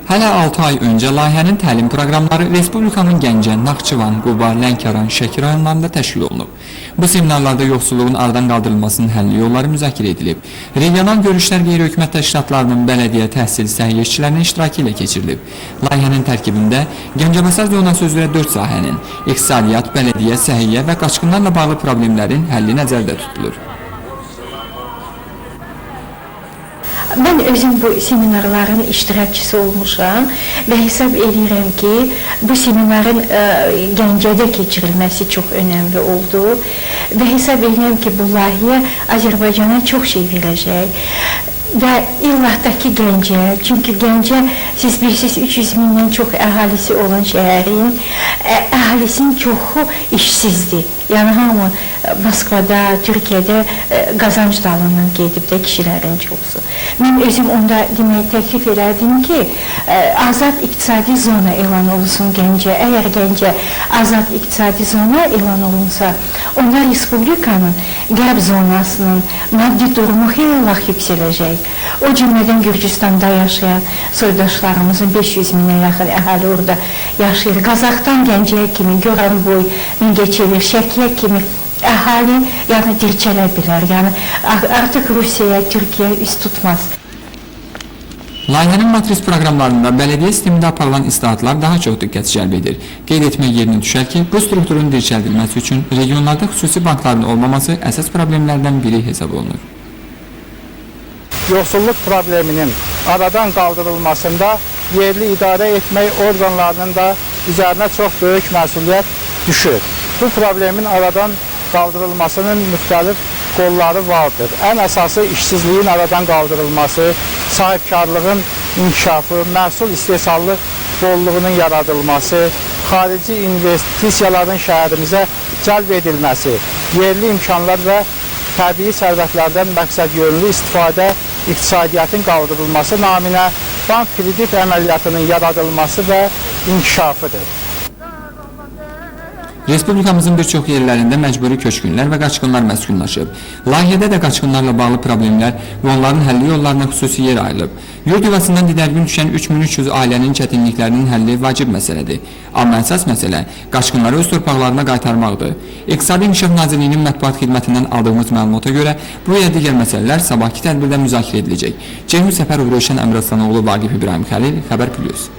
Hələ 6 ay öncə layihənin təlim proqramları Respublikanın Gəncə, Naxçıvan, Quba, Lənkəran, Şəki rayonlarında təşkil olunub. Bu seminarlarda yoxsulluğun aradan qaldırılmasının həlli yolları müzakirə edilib. Regional görüşlər qeyri-hökumət təşkilatlarının bələdiyyə, təhsil, səhiyyə işçilərinin iştirakı ilə keçirilib. Layihənin tərkibində Gəncəbəsər zonası üzrə 4 sahənin, iqtisadiyyat, bələdiyyə, səhiyyə və qaçqınlarla bağlı problemlərin həlli nəzərdə tutulur. Ben özüm bu seminarların iştirakçısı olmuşam ve hesap edirəm ki, bu seminarın Gəncədə keçirilməsi çox önemli oldu ve hesap edirəm ki, bu layihə Azərbaycana çox şey verəcək. Və illah'daki Gəncə, çünkü Gəncə siz bilirsiniz 300 bindən çox əhalisi olan şəhərin əhalisinin çoxu işsizdir. Yani hamı Moskvada, Türkiye'de qazanc dalından gedib də kişilərin çoxusu. Mən özüm onda demək təklif elədim ki, azad iqtisadi zona elan olunsun Gəncə. Əgər Gəncə azad iqtisadi zona elan olunsa, onda Respublikanın qərb zonasının maddi durumu xeyli vaxt yüksələcək. O cümlədən Gürcüstanda yaşayan soydaşlarımızın 500 minə yaxın əhali orada yaşayır. Qazaxdan Gəncəyə kimi, Goranboy, Mingəçevir, Şəkiyə kimi əhali yəni dirçələ bilər. Yəni artıq Rusiyaya, Türkiyə üst tutmaz. Layihənin matris proqramlarında bələdiyyə sistemində aparılan islahatlar daha çox diqqət cəlb edir. Qeyd etmək yerinə düşər ki, bu strukturun dirçəldilməsi üçün regionlarda xüsusi bankların olmaması əsas problemlərdən biri hesab olunur. Yoxsulluq probleminin aradan qaldırılmasında yerli idarə etmək orqanlarının da üzərinə çox böyük məsuliyyət düşür. Bu problemin aradan qaldırılmasının müxtəlif qolları vardır. Ən əsası işsizliyin aradan qaldırılması, sahibkarlığın inkişafı, məhsul istehsalı bolluğunun yaradılması, xarici investisiyaların şəhərimizə cəlb edilməsi, yerli imkanlar və təbii sərvətlərdən məqsəd yönlü istifadə iqtisadiyyatın qaldırılması naminə bank kredit əməliyyatının yaradılması və inkişafıdır. Respublikamızın bir çox yerlərində məcburi köçkünlər və qaçqınlar məskunlaşıb. Layihədə də qaçqınlarla bağlı problemlər və onların həlli yollarına xüsusi yer ayrılıb. Yurd yuvasından didərgin düşən 3300 ailənin çətinliklərinin həlli vacib məsələdir. Amma əsas məsələ qaçqınları öz torpaqlarına qaytarmaqdır. İqtisadi İnkişaf Nazirliyinin mətbuat xidmətindən aldığımız məlumata görə bu və digər məsələlər sabahki tədbirdə müzakirə ediləcək. Ceyhun Səfərov, Rövşən Əmraslanoğlu, Vaqif İbrahim Xəlil, Xəbər Plus.